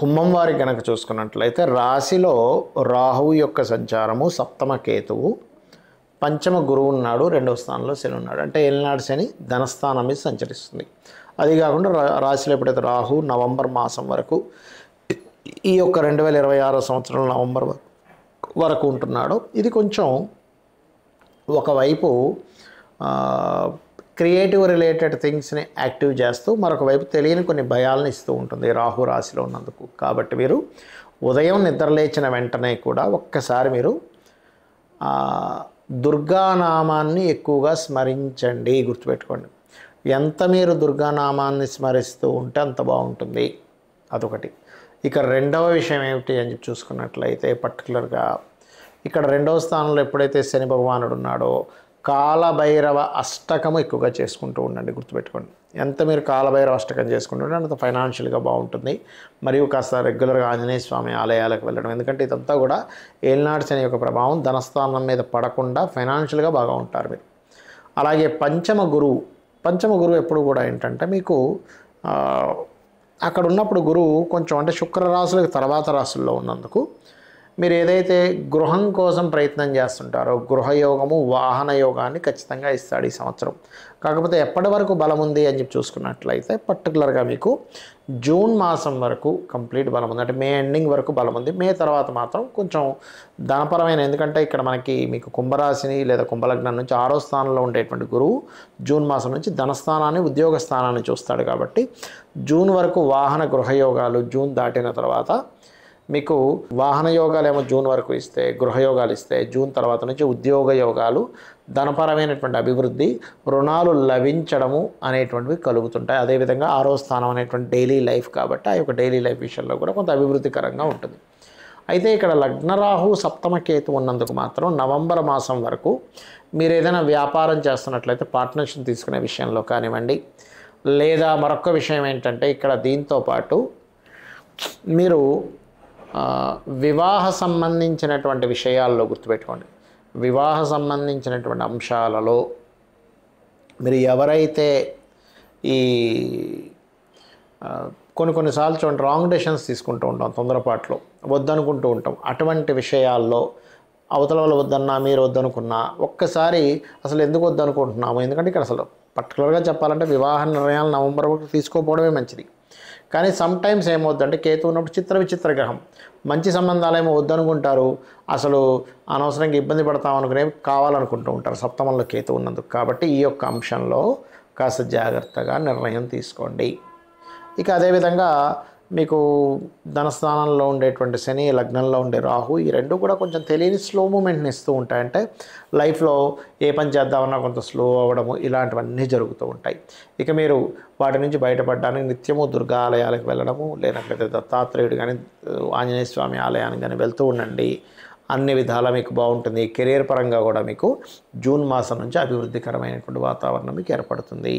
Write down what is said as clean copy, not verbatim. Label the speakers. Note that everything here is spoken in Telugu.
Speaker 1: కుంభం వారికి కనుక చూసుకున్నట్లయితే రాశిలో రాహువు యొక్క సంచారము, సప్తమ కేతువు, పంచమ గురువు ఉన్నాడు, రెండవ స్థానంలో శని ఉన్నాడు. అంటే ఏలినాడు శని ధనస్థానం మీద సంచరిస్తుంది. అది కాకుండా రాశిలో ఎప్పుడైతే రాహు నవంబర్ మాసం వరకు, ఈ యొక్క 2026 సంవత్సరం నవంబర్ వరకు ఉంటున్నాడో, ఇది కొంచెం ఒకవైపు క్రియేటివ్ రిలేటెడ్ థింగ్స్ని యాక్టివ్ చేస్తూ, మరొక వైపు తెలియని కొన్ని భయాలను ఇస్తూ ఉంటుంది రాహు రాశిలో ఉన్నందుకు. కాబట్టి మీరు ఉదయం నిద్రలేచిన వెంటనే కూడా ఒక్కసారి మీరు దుర్గానామాన్ని ఎక్కువగా స్మరించండి. గుర్తుపెట్టుకోండి, ఎంత మీరు దుర్గానామాన్ని స్మరిస్తూ ఉంటే అంత బాగుంటుంది. అదొకటి. ఇక రెండవ విషయం ఏమిటి అని చెప్పి చూసుకున్నట్లయితే, పర్టికులర్గా ఇక్కడ రెండవ స్థానంలో ఎప్పుడైతే శని భగవానుడు ఉన్నాడో, కాలభైరవ అష్టకము ఎక్కువగా చేసుకుంటూ ఉండండి. గుర్తుపెట్టుకోండి, ఎంత మీరు కాలభైరవ అష్టకం చేసుకుంటుంటే అంత ఫైనాన్షియల్గా బాగుంటుంది. మరియు కాస్త రెగ్యులర్గా ఆంజనేయ స్వామి ఆలయాలకు వెళ్ళడం, ఎందుకంటే ఇదంతా కూడా ఏలినాడు శని యొక్క ప్రభావం ధనస్థానం మీద పడకుండా ఫైనాన్షియల్గా బాగా ఉంటారు మీరు. అలాగే పంచమ గురువు ఎప్పుడు కూడా ఏంటంటే మీకు అక్కడ ఉన్నప్పుడు గురువు కొంచెం అంటే శుక్ర రాశులకు తర్వాత రాశుల్లో ఉన్నందుకు మీరు ఏదైతే గృహం కోసం ప్రయత్నం చేస్తుంటారో గృహయోగము, వాహన యోగాన్ని ఖచ్చితంగా ఇస్తాడు ఈ సంవత్సరం. కాకపోతే ఎప్పటి వరకు బలం ఉంది అని చెప్పి చూసుకున్నట్లయితే పర్టికులర్గా మీకు జూన్ మాసం వరకు కంప్లీట్ బలం ఉంది. అంటే మే ఎండింగ్ వరకు బలం ఉంది. మే తర్వాత మాత్రం కొంచెం ధనపరమైన, ఎందుకంటే ఇక్కడ మనకి మీకు కుంభరాశిని లేదా కుంభలగ్నం నుంచి 6వ స్థానంలో ఉండేటువంటి గురువు జూన్ మాసం నుంచి ధనస్థానాన్ని, ఉద్యోగ స్థానాన్ని చూస్తాడు. కాబట్టి జూన్ వరకు వాహన గృహయోగాలు, జూన్ దాటిన తర్వాత మీకు వాహన యోగాలు ఏమో జూన్ వరకు ఇస్తే, గృహయోగాలు ఇస్తే, జూన్ తర్వాత నుంచి ఉద్యోగ యోగాలు, ధనపరమైనటువంటి అభివృద్ధి, రుణాలు లభించడము అనేటువంటివి కలుగుతుంటాయి. అదేవిధంగా 6వ స్థానం అనేటువంటి డైలీ లైఫ్ కాబట్టి ఆ యొక్క డైలీ లైఫ్ విషయంలో కూడా కొంత అభివృద్ధికరంగా ఉంటుంది. అయితే ఇక్కడ లగ్నరాహు సప్తమ కేతు ఉన్నందుకు మాత్రం నవంబర్ మాసం వరకు మీరు ఏదైనా వ్యాపారం చేస్తున్నట్లయితే పార్ట్నర్షిప్ తీసుకునే విషయంలో కానివ్వండి, లేదా మరొక విషయం ఏంటంటే ఇక్కడ దీంతో పాటు మీరు వివాహ సంబంధించినటువంటి విషయాల్లో గుర్తుపెట్టుకోండి, వివాహ సంబంధించినటువంటి అంశాలలో మీరు ఎవరైతే ఈ కొన్నిసార్లు చూడండి రాంగ్ డెసిషన్స్ తీసుకుంటూ ఉంటాం, తొందరపాట్లో వద్దనుకుంటూ ఉంటాం. అటువంటి విషయాల్లో అవతల వాళ్ళు వద్దన్నా, మీరు వద్దనుకున్నా ఒక్కసారి అసలు ఎందుకు వద్దనుకుంటున్నాము, ఎందుకంటే ఇక్కడ అసలు పర్టికులర్గా చెప్పాలంటే వివాహ నిర్ణయాలు నవంబర్ వరకు తీసుకోకపోవడమే మంచిది. కానీ సమ్టైమ్స్ ఏమవుద్దంటే కేతు ఉన్నప్పుడు విచిత్ర గ్రహం, మంచి సంబంధాలేమో వద్దనుకుంటారు, అసలు అనవసరంగా ఇబ్బంది పడతామనుకునే కావాలనుకుంటూ ఉంటారు సప్తమంలో కేతు ఉన్నందుకు. కాబట్టి ఈ యొక్క అంశంలో కాస్త జాగ్రత్తగా నిర్ణయం తీసుకోండి. ఇక అదేవిధంగా మీకు ధనస్థానంలో ఉండేటువంటి శని, లగ్నంలో ఉండే రాహు, ఈ రెండు కూడా కొంచెం తెలియని స్లో మూమెంట్ని ఇస్తూ ఉంటాయి. అంటే లైఫ్లో ఏ పని చేద్దామన్నా కొంత స్లో అవ్వడము, ఇలాంటివన్నీ జరుగుతూ ఉంటాయి. ఇక మీరు వాటి నుంచి బయటపడడానికి నిత్యము దుర్గా ఆలయాలకు వెళ్ళడము, లేనట్లయితే దత్తాత్రేయుడు కానీ ఆంజనేయ స్వామి ఆలయానికి కానీ వెళ్తూ ఉండండి. అన్ని విధాలా మీకు బాగుంటుంది. కెరీర్ పరంగా కూడా మీకు జూన్ మాసం నుంచి అభివృద్ధికరమైనటువంటి వాతావరణం మీకు ఏర్పడుతుంది.